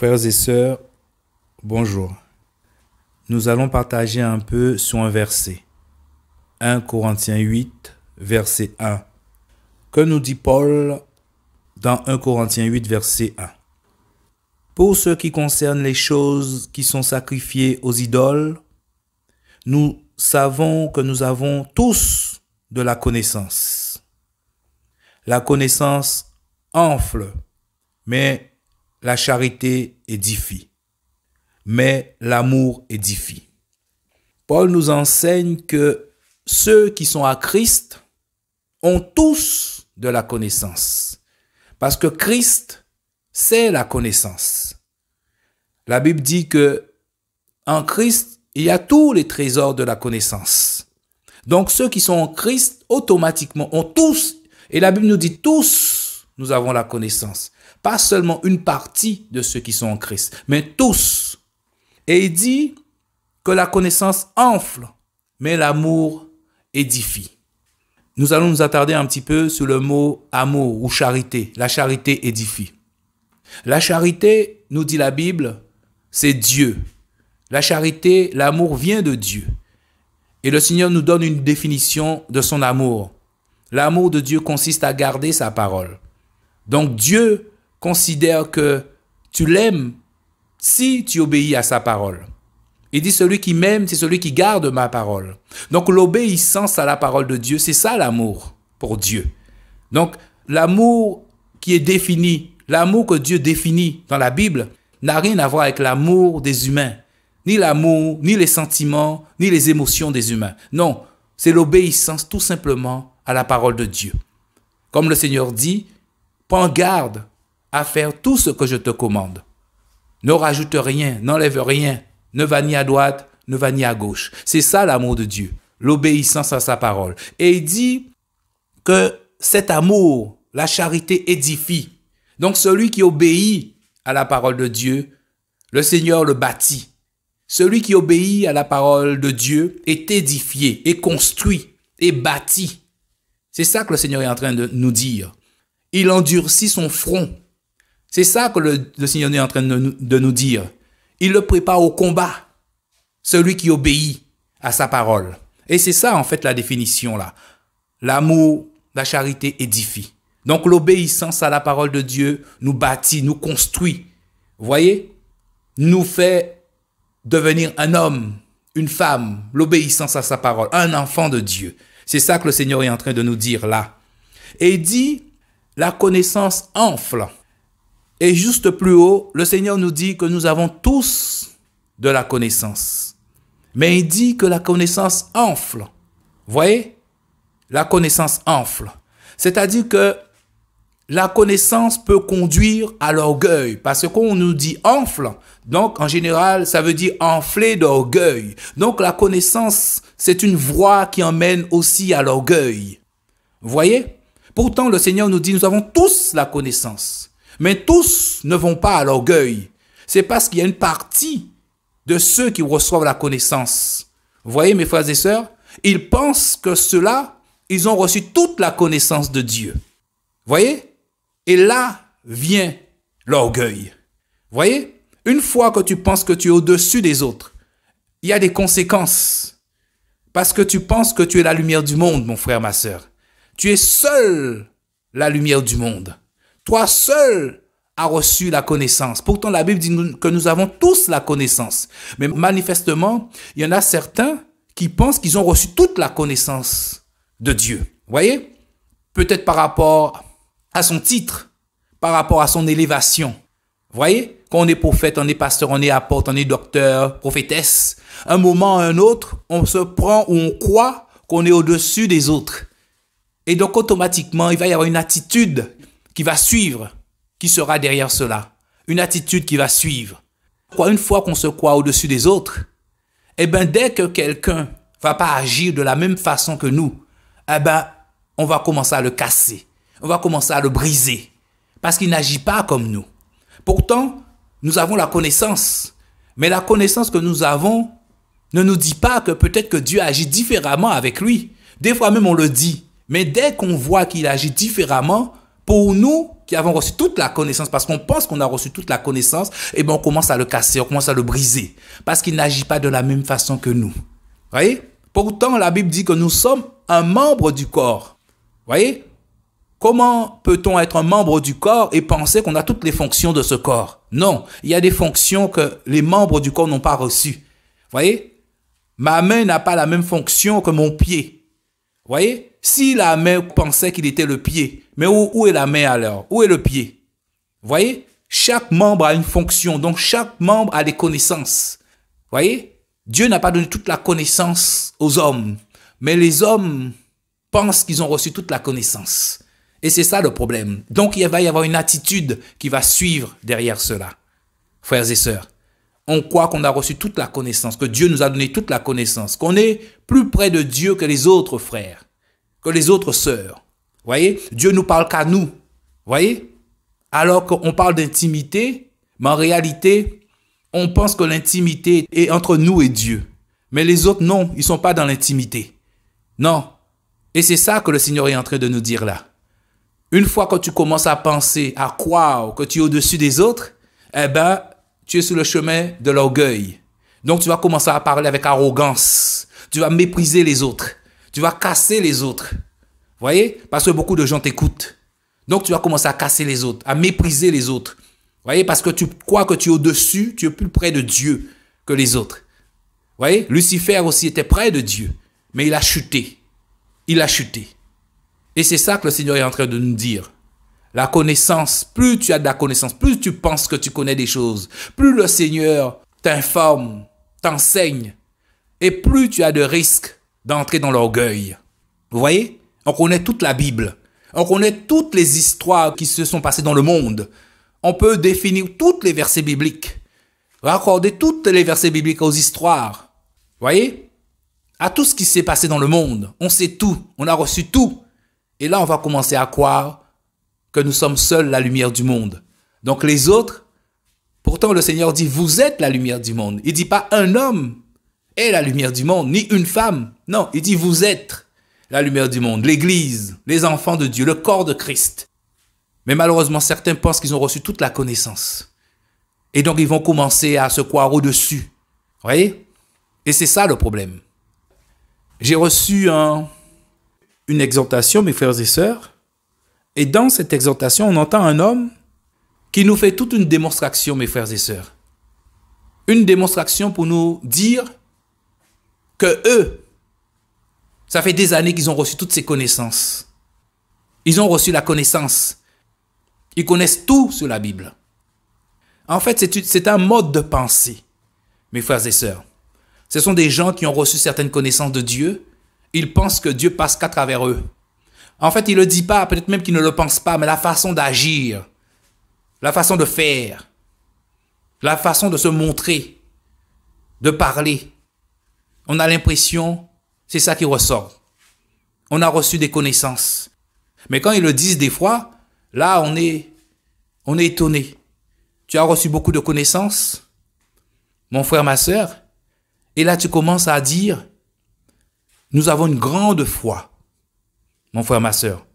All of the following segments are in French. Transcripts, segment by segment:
Frères et sœurs, bonjour. Nous allons partager un peu sur un verset. 1 Corinthiens 8, verset 1. Que nous dit Paul dans 1 Corinthiens 8, verset 1? Pour ce qui concerne les choses qui sont sacrifiées aux idoles, nous savons que nous avons tous de la connaissance. La connaissance enfle, mais la charité édifie. Mais l'amour édifie. Paul nous enseigne que ceux qui sont à Christ ont tous de la connaissance. Parce que Christ, c'est la connaissance. La Bible dit que en Christ, il y a tous les trésors de la connaissance. Donc ceux qui sont en Christ, automatiquement, ont tous, et la Bible nous dit tous, nous avons la connaissance. Pas seulement une partie de ceux qui sont en Christ, mais tous. Et il dit que la connaissance enfle, mais l'amour édifie. Nous allons nous attarder un petit peu sur le mot amour ou charité. La charité édifie. La charité, nous dit la Bible, c'est Dieu. La charité, l'amour vient de Dieu. Et le Seigneur nous donne une définition de son amour. L'amour de Dieu consiste à garder sa parole. Donc Dieu considère que tu l'aimes si tu obéis à sa parole. Il dit celui qui m'aime, c'est celui qui garde ma parole. Donc l'obéissance à la parole de Dieu, c'est ça l'amour pour Dieu. Donc l'amour qui est défini, l'amour que Dieu définit dans la Bible, n'a rien à voir avec l'amour des humains. Ni l'amour, ni les sentiments, ni les émotions des humains. Non, c'est l'obéissance tout simplement à la parole de Dieu. Comme le Seigneur dit, prends garde à faire tout ce que je te commande. Ne rajoute rien, n'enlève rien, ne va ni à droite, ne va ni à gauche. C'est ça l'amour de Dieu, l'obéissance à sa parole. Et il dit que cet amour, la charité édifie. Donc celui qui obéit à la parole de Dieu, le Seigneur le bâtit. Celui qui obéit à la parole de Dieu est édifié, est construit, est bâti. C'est ça que le Seigneur est en train de nous dire. Il endurcit son front. C'est ça que le Seigneur est en train de nous dire. Il le prépare au combat, celui qui obéit à sa parole. Et c'est ça en fait la définition là. L'amour, la charité édifie. Donc l'obéissance à la parole de Dieu nous bâtit, nous construit. Vous voyez? Nous fait devenir un homme, une femme, l'obéissance à sa parole, un enfant de Dieu. C'est ça que le Seigneur est en train de nous dire là. Et il dit, la connaissance enfle. Et juste plus haut, le Seigneur nous dit que nous avons tous de la connaissance. Mais il dit que la connaissance enfle. Vous voyez? La connaissance enfle. C'est-à-dire que la connaissance peut conduire à l'orgueil. Parce qu'on nous dit enfle. Donc, en général, ça veut dire enfler d'orgueil. Donc, la connaissance, c'est une voie qui emmène aussi à l'orgueil. Vous voyez? Pourtant, le Seigneur nous dit, nous avons tous la connaissance. Mais tous ne vont pas à l'orgueil. C'est parce qu'il y a une partie de ceux qui reçoivent la connaissance. Vous voyez, mes frères et sœurs, ils pensent que ceux-là, ils ont reçu toute la connaissance de Dieu. Vous voyez? Et là vient l'orgueil. Vous voyez? Une fois que tu penses que tu es au-dessus des autres, il y a des conséquences. Parce que tu penses que tu es la lumière du monde, mon frère, ma sœur. Tu es seul la lumière du monde. Toi seul as reçu la connaissance. Pourtant, la Bible dit que nous avons tous la connaissance. Mais manifestement, il y en a certains qui pensent qu'ils ont reçu toute la connaissance de Dieu. Vous voyez? Peut-être par rapport à son titre, par rapport à son élévation. Vous voyez? Quand on est prophète, on est pasteur, on est apôtre, on est docteur, prophétesse. Un moment à un autre, on se prend ou on croit qu'on est au-dessus des autres. Et donc, automatiquement, il va y avoir une attitude qui va suivre, qui sera derrière cela. Une attitude qui va suivre. Une fois qu'on se croit au-dessus des autres, eh bien, dès que quelqu'un va pas agir de la même façon que nous, eh ben, on va commencer à le casser. On va commencer à le briser. Parce qu'il n'agit pas comme nous. Pourtant, nous avons la connaissance. Mais la connaissance que nous avons ne nous dit pas que peut-être que Dieu agit différemment avec lui. Des fois même, on le dit. Mais dès qu'on voit qu'il agit différemment, pour nous qui avons reçu toute la connaissance, parce qu'on pense qu'on a reçu toute la connaissance, et bien on commence à le casser, on commence à le briser, parce qu'il n'agit pas de la même façon que nous. Voyez? Pourtant, la Bible dit que nous sommes un membre du corps. Voyez? Comment peut-on être un membre du corps et penser qu'on a toutes les fonctions de ce corps? Non, il y a des fonctions que les membres du corps n'ont pas reçues. Voyez? Ma main n'a pas la même fonction que mon pied. Voyez? Si la main pensait qu'il était le pied, mais où est la main alors? Où est le pied? Voyez? Chaque membre a une fonction, donc chaque membre a des connaissances. Voyez? Dieu n'a pas donné toute la connaissance aux hommes, mais les hommes pensent qu'ils ont reçu toute la connaissance. Et c'est ça le problème. Donc il va y avoir une attitude qui va suivre derrière cela. Frères et sœurs, on croit qu'on a reçu toute la connaissance, que Dieu nous a donné toute la connaissance, qu'on est plus près de Dieu que les autres frères, que les autres sœurs. Voyez, Dieu nous parle qu'à nous. Voyez, alors qu'on parle d'intimité, mais en réalité, on pense que l'intimité est entre nous et Dieu. Mais les autres, non, ils ne sont pas dans l'intimité. Non. Et c'est ça que le Seigneur est en train de nous dire là. Une fois que tu commences à penser, à croire que tu es au-dessus des autres, eh ben, tu es sur le chemin de l'orgueil. Donc, tu vas commencer à parler avec arrogance. Tu vas mépriser les autres. Tu vas casser les autres. Voyez? Parce que beaucoup de gens t'écoutent. Donc, tu vas commencer à casser les autres, à mépriser les autres. Voyez? Parce que tu crois que tu es au-dessus, tu es plus près de Dieu que les autres. Voyez? Lucifer aussi était près de Dieu, mais il a chuté. Il a chuté. Et c'est ça que le Seigneur est en train de nous dire. La connaissance, plus tu as de la connaissance, plus tu penses que tu connais des choses, plus le Seigneur t'informe, t'enseigne, et plus tu as de risques d'entrer dans l'orgueil. Vous voyez? On connaît toute la Bible. On connaît toutes les histoires qui se sont passées dans le monde. On peut définir tous les versets bibliques. Raccorder tous les versets bibliques aux histoires. Vous voyez? À tout ce qui s'est passé dans le monde. On sait tout. On a reçu tout. Et là, on va commencer à croire que nous sommes seuls la lumière du monde. Donc les autres, pourtant le Seigneur dit, vous êtes la lumière du monde. Il ne dit pas un homme est la lumière du monde, ni une femme. Non, il dit, vous êtes la lumière du monde, l'Église, les enfants de Dieu, le corps de Christ. Mais malheureusement, certains pensent qu'ils ont reçu toute la connaissance. Et donc, ils vont commencer à se croire au-dessus. Vous voyez? Et c'est ça le problème. J'ai reçu une exhortation, mes frères et sœurs. Et dans cette exhortation, on entend un homme qui nous fait toute une démonstration, mes frères et sœurs. Une démonstration pour nous dire que eux, ça fait des années qu'ils ont reçu toutes ces connaissances. Ils ont reçu la connaissance. Ils connaissent tout sur la Bible. En fait, c'est un mode de pensée, mes frères et sœurs. Ce sont des gens qui ont reçu certaines connaissances de Dieu. Ils pensent que Dieu passe qu'à travers eux. En fait, il ne le dit pas, peut-être même qu'il ne le pense pas, mais la façon d'agir, la façon de faire, la façon de se montrer, de parler. On a l'impression, c'est ça qui ressort. On a reçu des connaissances. Mais quand ils le disent des fois, là, on est étonné. Tu as reçu beaucoup de connaissances, mon frère, ma sœur, et là, tu commences à dire, nous avons une grande foi. Mon frère, ma sœur,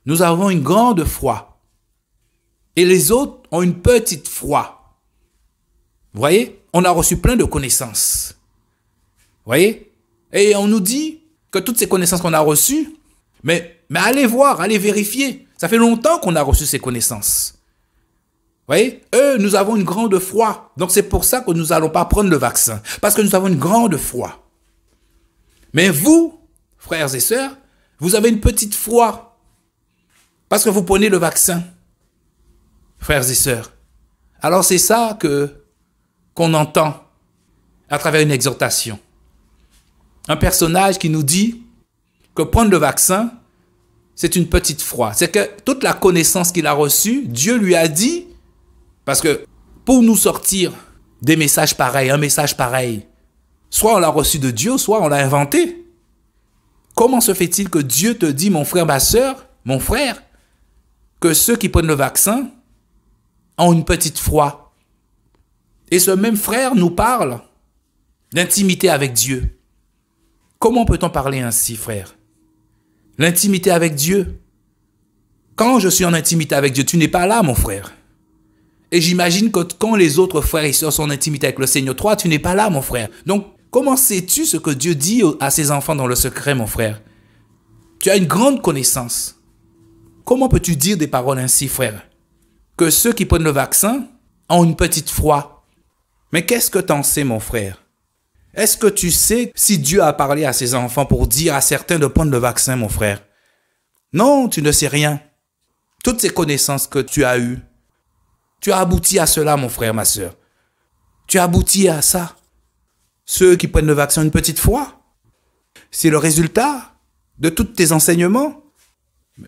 nous avons une grande foi. Et les autres ont une petite foi. Vous voyez? On a reçu plein de connaissances. Vous voyez? Et on nous dit que toutes ces connaissances qu'on a reçues, mais allez voir, allez vérifier. Ça fait longtemps qu'on a reçu ces connaissances. Vous voyez? Nous avons une grande foi. Donc c'est pour ça que nous n'allons pas prendre le vaccin. Parce que nous avons une grande foi. Mais vous, frères et sœurs, vous avez une petite foi parce que vous prenez le vaccin, frères et sœurs. Alors c'est ça qu'on entend à travers une exhortation. Un personnage qui nous dit que prendre le vaccin, c'est une petite foi. C'est que toute la connaissance qu'il a reçue, Dieu lui a dit, parce que pour nous sortir des messages pareils, un message pareil, soit on l'a reçu de Dieu, soit on l'a inventé. Comment se fait-il que Dieu te dit, mon frère, ma sœur, mon frère, que ceux qui prennent le vaccin ont une petite foi? Et ce même frère nous parle d'intimité avec Dieu. Comment peut-on parler ainsi, frère? L'intimité avec Dieu. Quand je suis en intimité avec Dieu, tu n'es pas là, mon frère. Et j'imagine que quand les autres frères et sœurs sont en intimité avec le Seigneur, toi, tu n'es pas là, mon frère. Donc, comment sais-tu ce que Dieu dit à ses enfants dans le secret, mon frère? Tu as une grande connaissance. Comment peux-tu dire des paroles ainsi, frère? Que ceux qui prennent le vaccin ont une petite foi. Mais qu'est-ce que tu en sais, mon frère? Est-ce que tu sais si Dieu a parlé à ses enfants pour dire à certains de prendre le vaccin, mon frère? Non, tu ne sais rien. Toutes ces connaissances que tu as eues, tu as abouti à cela, mon frère, ma sœur. Tu as abouti à ça. Ceux qui prennent le vaccin ont une petite foi. C'est le résultat de tous tes enseignements.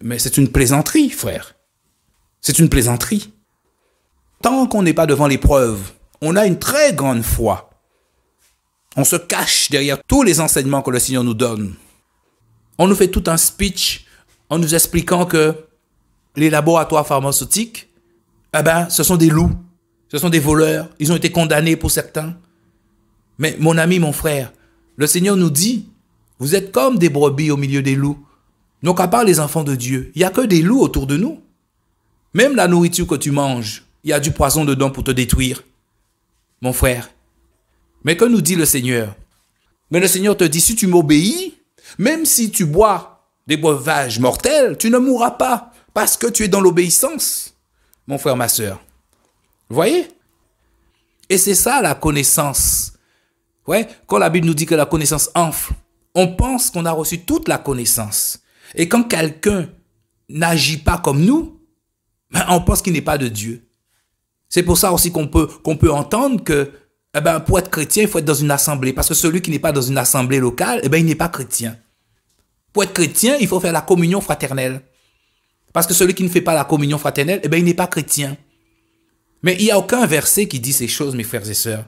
Mais c'est une plaisanterie, frère. C'est une plaisanterie. Tant qu'on n'est pas devant l'épreuve, on a une très grande foi. On se cache derrière tous les enseignements que le Seigneur nous donne. On nous fait tout un speech en nous expliquant que les laboratoires pharmaceutiques, ce sont des loups, ce sont des voleurs, ils ont été condamnés pour certains. Mais mon ami, mon frère, le Seigneur nous dit, vous êtes comme des brebis au milieu des loups. Donc à part les enfants de Dieu, il n'y a que des loups autour de nous. Même la nourriture que tu manges, il y a du poison dedans pour te détruire. Mon frère, mais que nous dit le Seigneur? Mais le Seigneur te dit, si tu m'obéis, même si tu bois des breuvages mortels, tu ne mourras pas parce que tu es dans l'obéissance, mon frère, ma sœur. Vous voyez? Et c'est ça la connaissance. Ouais, quand la Bible nous dit que la connaissance enfle, on pense qu'on a reçu toute la connaissance. Et quand quelqu'un n'agit pas comme nous, on pense qu'il n'est pas de Dieu. C'est pour ça aussi qu'on peut entendre que pour être chrétien, il faut être dans une assemblée. Parce que celui qui n'est pas dans une assemblée locale, il n'est pas chrétien. Pour être chrétien, il faut faire la communion fraternelle. Parce que celui qui ne fait pas la communion fraternelle, il n'est pas chrétien. Mais il n'y a aucun verset qui dit ces choses, mes frères et sœurs.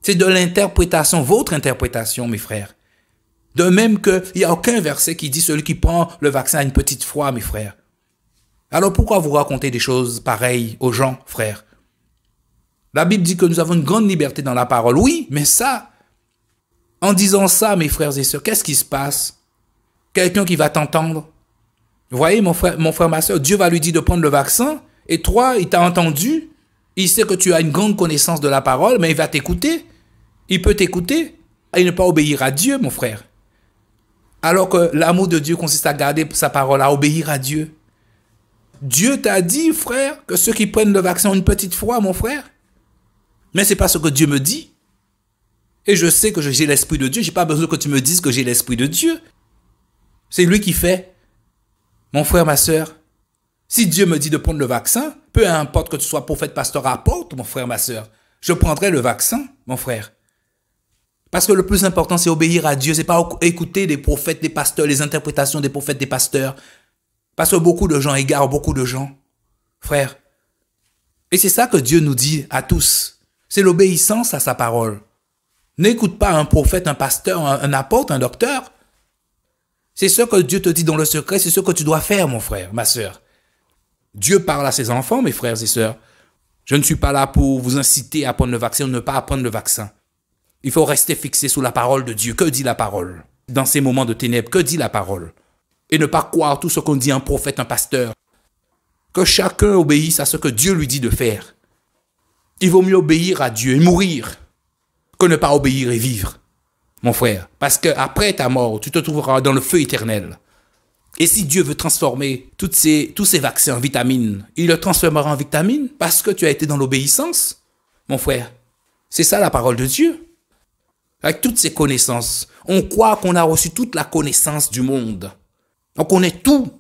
C'est de l'interprétation, votre interprétation, mes frères. De même qu'il n'y a aucun verset qui dit celui qui prend le vaccin a une petite foi, mes frères. Alors pourquoi vous racontez des choses pareilles aux gens, frères? La Bible dit que nous avons une grande liberté dans la parole. Oui, mais ça, en disant ça, mes frères et sœurs, qu'est-ce qui se passe? Quelqu'un qui va t'entendre. Vous voyez, mon frère, ma sœur, Dieu va lui dire de prendre le vaccin. Et toi, il t'a entendu. Il sait que tu as une grande connaissance de la parole, mais il va t'écouter. Il peut t'écouter et ne pas obéir à Dieu, mon frère. Alors que l'amour de Dieu consiste à garder sa parole, à obéir à Dieu. Dieu t'a dit, frère, que ceux qui prennent le vaccin ont une petite foi, mon frère. Mais ce n'est pas ce que Dieu me dit. Et je sais que j'ai l'Esprit de Dieu. Je n'ai pas besoin que tu me dises que j'ai l'Esprit de Dieu. C'est lui qui fait. Mon frère, ma sœur, si Dieu me dit de prendre le vaccin, peu importe que tu sois prophète, pasteur, apôtre, mon frère, ma sœur, je prendrai le vaccin, mon frère. Parce que le plus important, c'est obéir à Dieu. Ce n'est pas écouter des prophètes, des pasteurs, les interprétations des prophètes, des pasteurs. Parce que beaucoup de gens égarent beaucoup de gens, frère. Et c'est ça que Dieu nous dit à tous. C'est l'obéissance à sa parole. N'écoute pas un prophète, un pasteur, un apôtre, un docteur. C'est ce que Dieu te dit dans le secret, c'est ce que tu dois faire, mon frère, ma sœur. Dieu parle à ses enfants, mes frères et sœurs. Je ne suis pas là pour vous inciter à prendre le vaccin ou ne pas prendre le vaccin. Il faut rester fixé sous la parole de Dieu. Que dit la parole? Dans ces moments de ténèbres, que dit la parole? Et ne pas croire tout ce qu'on dit un prophète, un pasteur. Que chacun obéisse à ce que Dieu lui dit de faire. Il vaut mieux obéir à Dieu et mourir que ne pas obéir et vivre, mon frère. Parce qu'après ta mort, tu te trouveras dans le feu éternel. Et si Dieu veut transformer tous ces vaccins en vitamines, il le transformera en vitamines parce que tu as été dans l'obéissance, mon frère. C'est ça la parole de Dieu. Avec toutes ces connaissances, on croit qu'on a reçu toute la connaissance du monde. On connaît tout.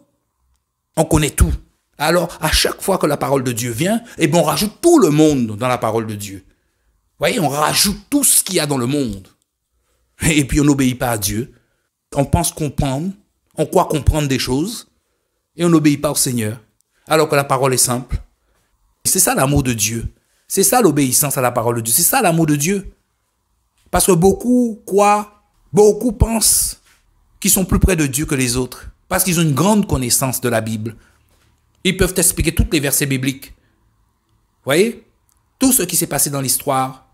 On connaît tout. Alors, à chaque fois que la parole de Dieu vient, on rajoute tout le monde dans la parole de Dieu. Vous voyez, on rajoute tout ce qu'il y a dans le monde. Et puis, on n'obéit pas à Dieu. On pense comprendre. On croit comprendre des choses. Et on n'obéit pas au Seigneur. Alors que la parole est simple. C'est ça l'amour de Dieu. C'est ça l'obéissance à la parole de Dieu. C'est ça l'amour de Dieu. Parce que beaucoup croient, beaucoup pensent qu'ils sont plus près de Dieu que les autres. Parce qu'ils ont une grande connaissance de la Bible. Ils peuvent t'expliquer tous les versets bibliques. Vous voyez? Tout ce qui s'est passé dans l'histoire.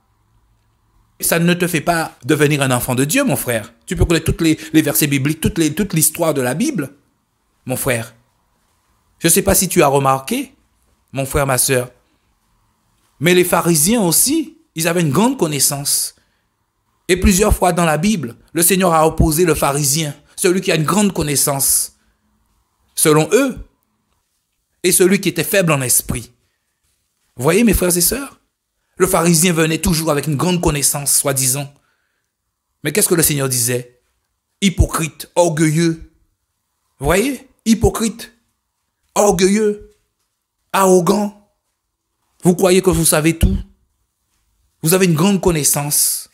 Ça ne te fait pas devenir un enfant de Dieu, mon frère. Tu peux connaître tous les versets bibliques, toute l'histoire de la Bible, mon frère. Je ne sais pas si tu as remarqué, mon frère, ma sœur, mais les pharisiens aussi, ils avaient une grande connaissance. Et plusieurs fois dans la Bible, le Seigneur a opposé le pharisien, celui qui a une grande connaissance, selon eux, et celui qui était faible en esprit. Vous voyez, mes frères et sœurs, le pharisien venait toujours avec une grande connaissance, soi-disant. Mais qu'est-ce que le Seigneur disait? Hypocrite, orgueilleux. Vous voyez? Hypocrite, orgueilleux, arrogant. Vous croyez que vous savez tout. Vous avez une grande connaissance.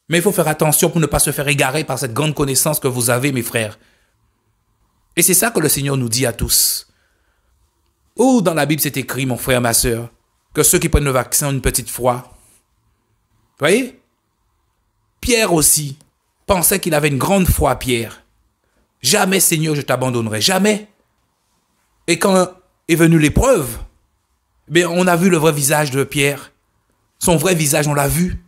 Mais il faut faire attention pour ne pas se faire égarer par cette grande connaissance que vous avez, mes frères. Et c'est ça que le Seigneur nous dit à tous. Oh, dans la Bible, c'est écrit, mon frère, ma sœur, que ceux qui prennent le vaccin ont une petite foi. Vous voyez? Pierre aussi pensait qu'il avait une grande foi, Pierre. Jamais, Seigneur, je t'abandonnerai. Jamais. Et quand est venue l'épreuve, on a vu le vrai visage de Pierre. Son vrai visage, on l'a vu.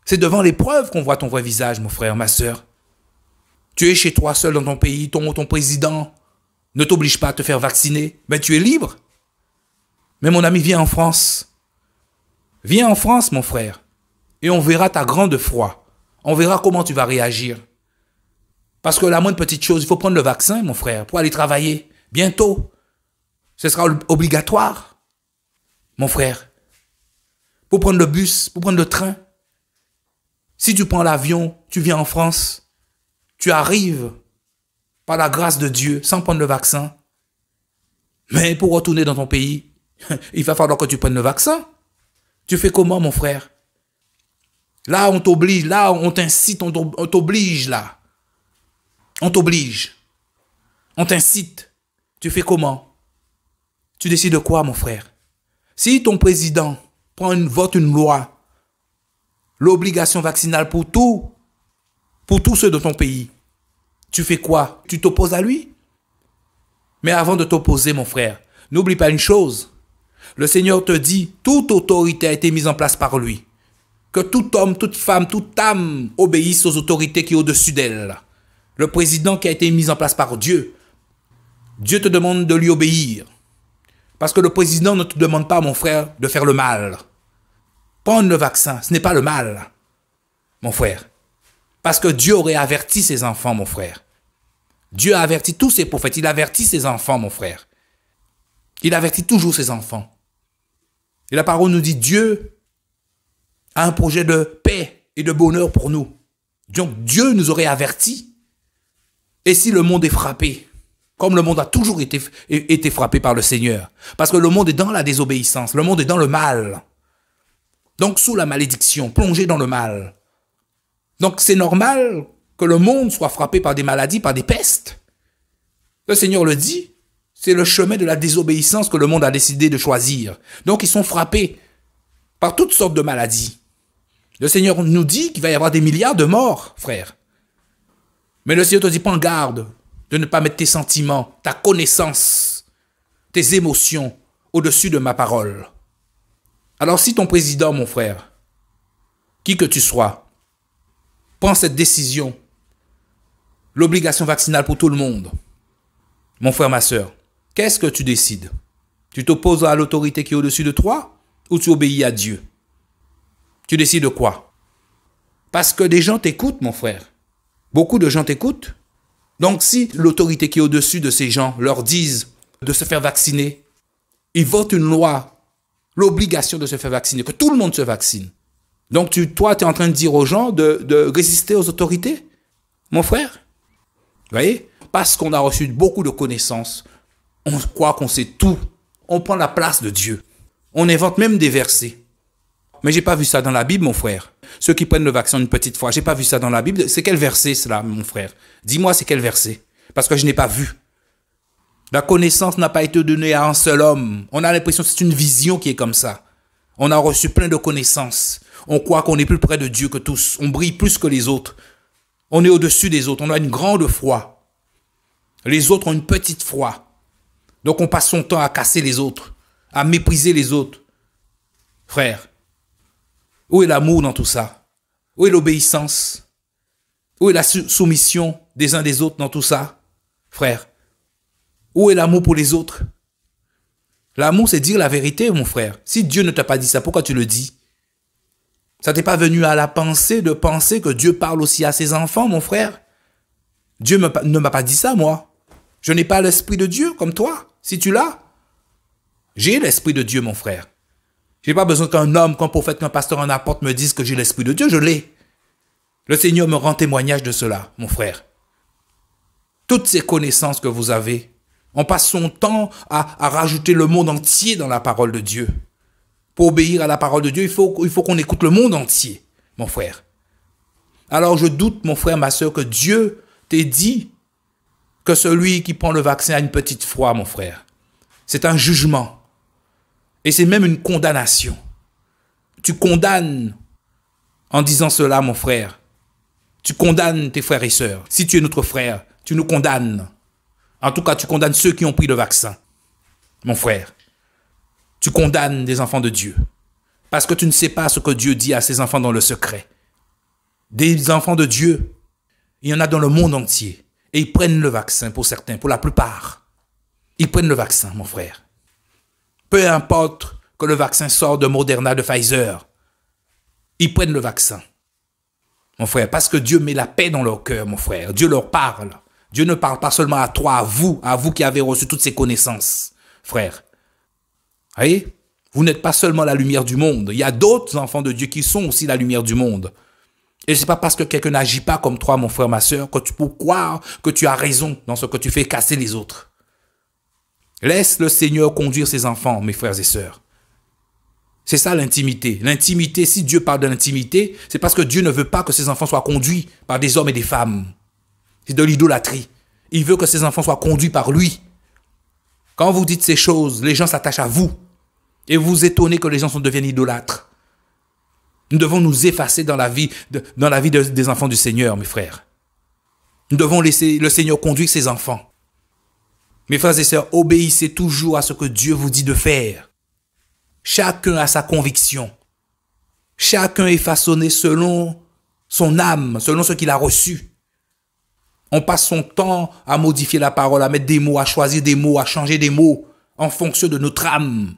C'est devant l'épreuve qu'on voit ton vrai visage, mon frère, ma sœur. Tu es chez toi seul dans ton pays, ton président ne t'oblige pas à te faire vacciner, mais tu es libre. Mais mon ami, viens en France. Viens en France, mon frère, et on verra ta grande foi. On verra comment tu vas réagir. Parce que la moindre petite chose, il faut prendre le vaccin, mon frère, pour aller travailler. Bientôt. Ce sera obligatoire, mon frère. Pour prendre le bus, pour prendre le train. Si tu prends l'avion, tu viens en France, tu arrives par la grâce de Dieu sans prendre le vaccin. Mais pour retourner dans ton pays, il va falloir que tu prennes le vaccin. Tu fais comment, mon frère? Là, on t'oblige, là, on t'incite, on t'oblige, là. On t'oblige. On t'incite. Tu fais comment? Tu décides de quoi, mon frère? Si ton président vote une loi, l'obligation vaccinale pour tous ceux de ton pays, tu fais quoi? Tu t'opposes à lui? Mais avant de t'opposer, mon frère, n'oublie pas une chose. Le Seigneur te dit, toute autorité a été mise en place par lui. Que tout homme, toute femme, toute âme obéisse aux autorités qui sont au-dessus d'elle. Le président qui a été mis en place par Dieu, Dieu te demande de lui obéir. Parce que le président ne te demande pas, mon frère, de faire le mal. Prendre le vaccin, ce n'est pas le mal, mon frère. Parce que Dieu aurait averti ses enfants, mon frère. Dieu a averti tous ses prophètes. Il avertit ses enfants, mon frère. Il avertit toujours ses enfants. Et la parole nous dit, Dieu a un projet de paix et de bonheur pour nous. Donc Dieu nous aurait avertis. Et si le monde est frappé, comme le monde a toujours été frappé par le Seigneur, parce que le monde est dans la désobéissance, le monde est dans le mal. Donc sous la malédiction, plongé dans le mal. Donc c'est normal que le monde soit frappé par des maladies, par des pestes. Le Seigneur le dit, c'est le chemin de la désobéissance que le monde a décidé de choisir. Donc ils sont frappés par toutes sortes de maladies. Le Seigneur nous dit qu'il va y avoir des milliards de morts, frère. Mais le Seigneur te dit, prends garde de ne pas mettre tes sentiments, ta connaissance, tes émotions au-dessus de ma parole. Alors si ton président, mon frère, qui que tu sois, prend cette décision, l'obligation vaccinale pour tout le monde, mon frère, ma sœur, qu'est-ce que tu décides? Tu t'opposes à l'autorité qui est au-dessus de toi ou tu obéis à Dieu? Tu décides de quoi? Parce que des gens t'écoutent, mon frère. Beaucoup de gens t'écoutent. Donc si l'autorité qui est au-dessus de ces gens leur disent de se faire vacciner, ils votent une loi, l'obligation de se faire vacciner, que tout le monde se vaccine. Donc toi, tu es en train de dire aux gens de résister aux autorités, mon frère. Vous voyez? Parce qu'on a reçu beaucoup de connaissances, on croit qu'on sait tout. On prend la place de Dieu. On invente même des versets. Mais j'ai pas vu ça dans la Bible, mon frère. Ceux qui prennent le vaccin une petite fois, j'ai pas vu ça dans la Bible. C'est quel verset cela, mon frère? Dis-moi c'est quel verset. Parce que je n'ai pas vu. La connaissance n'a pas été donnée à un seul homme. On a l'impression que c'est une vision qui est comme ça. On a reçu plein de connaissances. On croit qu'on est plus près de Dieu que tous. On brille plus que les autres. On est au-dessus des autres. On a une grande foi. Les autres ont une petite foi. Donc on passe son temps à casser les autres, à mépriser les autres. Frère, où est l'amour dans tout ça? Où est l'obéissance? Où est la soumission des uns des autres dans tout ça? Frère, Où est l'amour pour les autres? L'amour, c'est dire la vérité, mon frère. Si Dieu ne t'a pas dit ça, pourquoi tu le dis? Ça t'est pas venu à la pensée de penser que Dieu parle aussi à ses enfants, mon frère? Dieu ne m'a pas dit ça, moi. Je n'ai pas l'esprit de Dieu comme toi, si tu l'as. J'ai l'esprit de Dieu, mon frère. J'ai pas besoin qu'un homme, qu'un prophète, qu'un pasteur, un apôtre me dise que j'ai l'esprit de Dieu, je l'ai. Le Seigneur me rend témoignage de cela, mon frère. Toutes ces connaissances que vous avez, on passe son temps à rajouter le monde entier dans la parole de Dieu. Pour obéir à la parole de Dieu, il faut qu'on écoute le monde entier, mon frère. Alors je doute, mon frère, ma soeur, que Dieu t'ait dit que celui qui prend le vaccin a une petite foi, mon frère. C'est un jugement. Et c'est même une condamnation. Tu condamnes en disant cela, mon frère. Tu condamnes tes frères et sœurs. Si tu es notre frère, tu nous condamnes. En tout cas, tu condamnes ceux qui ont pris le vaccin, mon frère. Tu condamnes des enfants de Dieu. Parce que tu ne sais pas ce que Dieu dit à ses enfants dans le secret. Des enfants de Dieu, il y en a dans le monde entier. Et ils prennent le vaccin pour certains, pour la plupart. Ils prennent le vaccin, mon frère. Peu importe que le vaccin sorte de Moderna, de Pfizer. Ils prennent le vaccin, mon frère, parce que Dieu met la paix dans leur cœur, mon frère. Dieu leur parle. Dieu ne parle pas seulement à toi, à vous qui avez reçu toutes ces connaissances, frère. Vous voyez? Vous n'êtes pas seulement la lumière du monde. Il y a d'autres enfants de Dieu qui sont aussi la lumière du monde. Et c'est pas parce que quelqu'un n'agit pas comme toi, mon frère, ma soeur, que tu peux croire que tu as raison dans ce que tu fais casser les autres. Laisse le Seigneur conduire ses enfants, mes frères et sœurs. C'est ça l'intimité. L'intimité, si Dieu parle de l'intimité, c'est parce que Dieu ne veut pas que ses enfants soient conduits par des hommes et des femmes. C'est de l'idolâtrie. Il veut que ses enfants soient conduits par lui. Quand vous dites ces choses, les gens s'attachent à vous. Et vous vous étonnez que les gens deviennent idolâtres. Nous devons nous effacer dans la vie des enfants du Seigneur, mes frères. Nous devons laisser le Seigneur conduire ses enfants. Mes frères et sœurs, obéissez toujours à ce que Dieu vous dit de faire. Chacun a sa conviction. Chacun est façonné selon son âme, selon ce qu'il a reçu. On passe son temps à modifier la parole, à mettre des mots, à choisir des mots, à changer des mots en fonction de notre âme,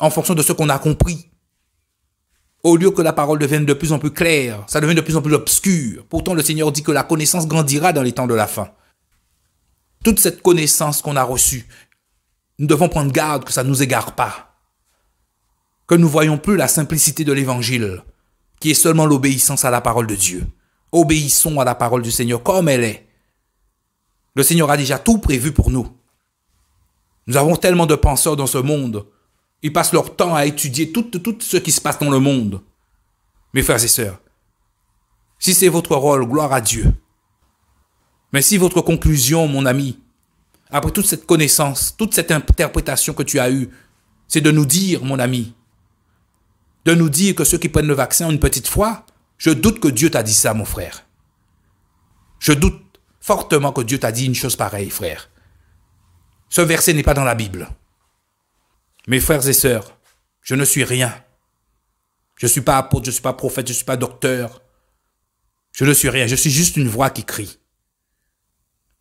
en fonction de ce qu'on a compris. Au lieu que la parole devienne de plus en plus claire, ça devient de plus en plus obscur. Pourtant, le Seigneur dit que la connaissance grandira dans les temps de la fin. Toute cette connaissance qu'on a reçue, nous devons prendre garde que ça ne nous égare pas. Que nous ne voyons plus la simplicité de l'évangile, qui est seulement l'obéissance à la parole de Dieu. Obéissons à la parole du Seigneur comme elle est. Le Seigneur a déjà tout prévu pour nous. Nous avons tellement de penseurs dans ce monde. Ils passent leur temps à étudier tout ce qui se passe dans le monde. Mes frères et sœurs, si c'est votre rôle, gloire à Dieu. Mais si votre conclusion, mon ami, après toute cette connaissance, toute cette interprétation que tu as eue, c'est de nous dire, mon ami, de nous dire que ceux qui prennent le vaccin ont une petite foi, je doute que Dieu t'a dit ça, mon frère. Je doute fortement que Dieu t'a dit une chose pareille, frère. Ce verset n'est pas dans la Bible. Mes frères et sœurs, je ne suis rien. Je ne suis pas apôtre, je ne suis pas prophète, je ne suis pas docteur. Je ne suis rien, je suis juste une voix qui crie.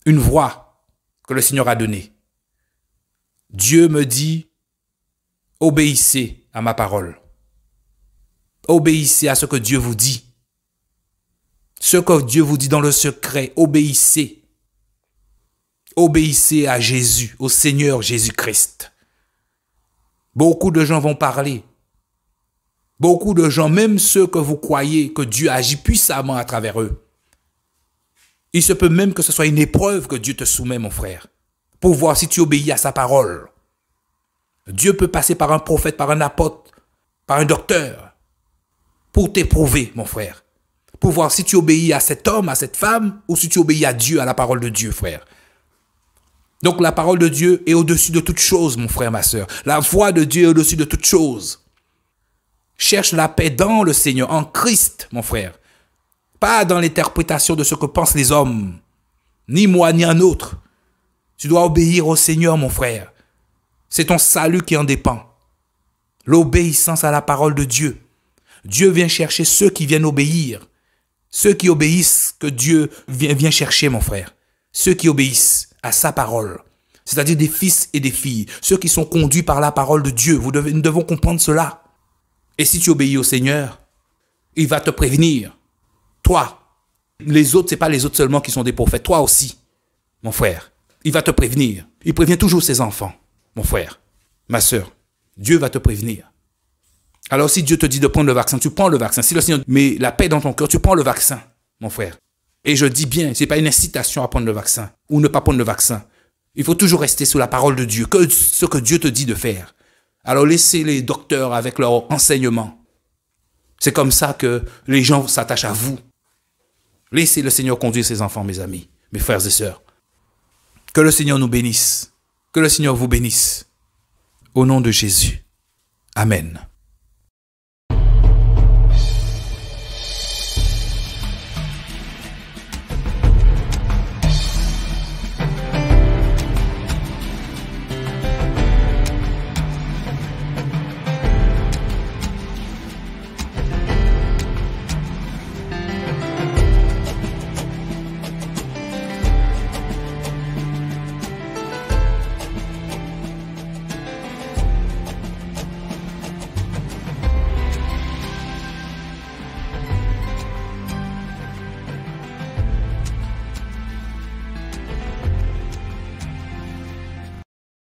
Une voix que le Seigneur a donnée. Dieu me dit, obéissez à ma parole. Obéissez à ce que Dieu vous dit. Ce que Dieu vous dit dans le secret, obéissez. Obéissez à Jésus, au Seigneur Jésus-Christ. Beaucoup de gens vont parler. Beaucoup de gens, même ceux que vous croyez que Dieu agit puissamment à travers eux. Il se peut même que ce soit une épreuve que Dieu te soumet, mon frère, pour voir si tu obéis à sa parole. Dieu peut passer par un prophète, par un apôtre, par un docteur, pour t'éprouver, mon frère. Pour voir si tu obéis à cet homme, à cette femme, ou si tu obéis à Dieu, à la parole de Dieu, frère. Donc la parole de Dieu est au-dessus de toute chose, mon frère, ma soeur. La voix de Dieu est au-dessus de toute chose. Cherche la paix dans le Seigneur, en Christ, mon frère. Pas dans l'interprétation de ce que pensent les hommes. Ni moi, ni un autre. Tu dois obéir au Seigneur, mon frère. C'est ton salut qui en dépend. L'obéissance à la parole de Dieu. Dieu vient chercher ceux qui viennent obéir. Ceux qui obéissent que Dieu vient chercher, mon frère. Ceux qui obéissent à sa parole. c'est-à-dire des fils et des filles, ceux qui sont conduits par la parole de Dieu. Nous devons comprendre cela. Et si tu obéis au Seigneur, il va te prévenir. Toi, les autres, ce n'est pas les autres seulement qui sont des prophètes. Toi aussi, mon frère, il va te prévenir. Il prévient toujours ses enfants, mon frère, ma sœur. Dieu va te prévenir. Alors si Dieu te dit de prendre le vaccin, tu prends le vaccin. Si le Seigneur met la paix dans ton cœur, tu prends le vaccin, mon frère. Et je dis bien, ce n'est pas une incitation à prendre le vaccin ou ne pas prendre le vaccin. Il faut toujours rester sous la parole de Dieu, que ce que Dieu te dit de faire. Alors laissez les docteurs avec leur enseignement. C'est comme ça que les gens s'attachent à vous. Laissez le Seigneur conduire ses enfants, mes amis, mes frères et sœurs. Que le Seigneur nous bénisse. Que le Seigneur vous bénisse. Au nom de Jésus. Amen.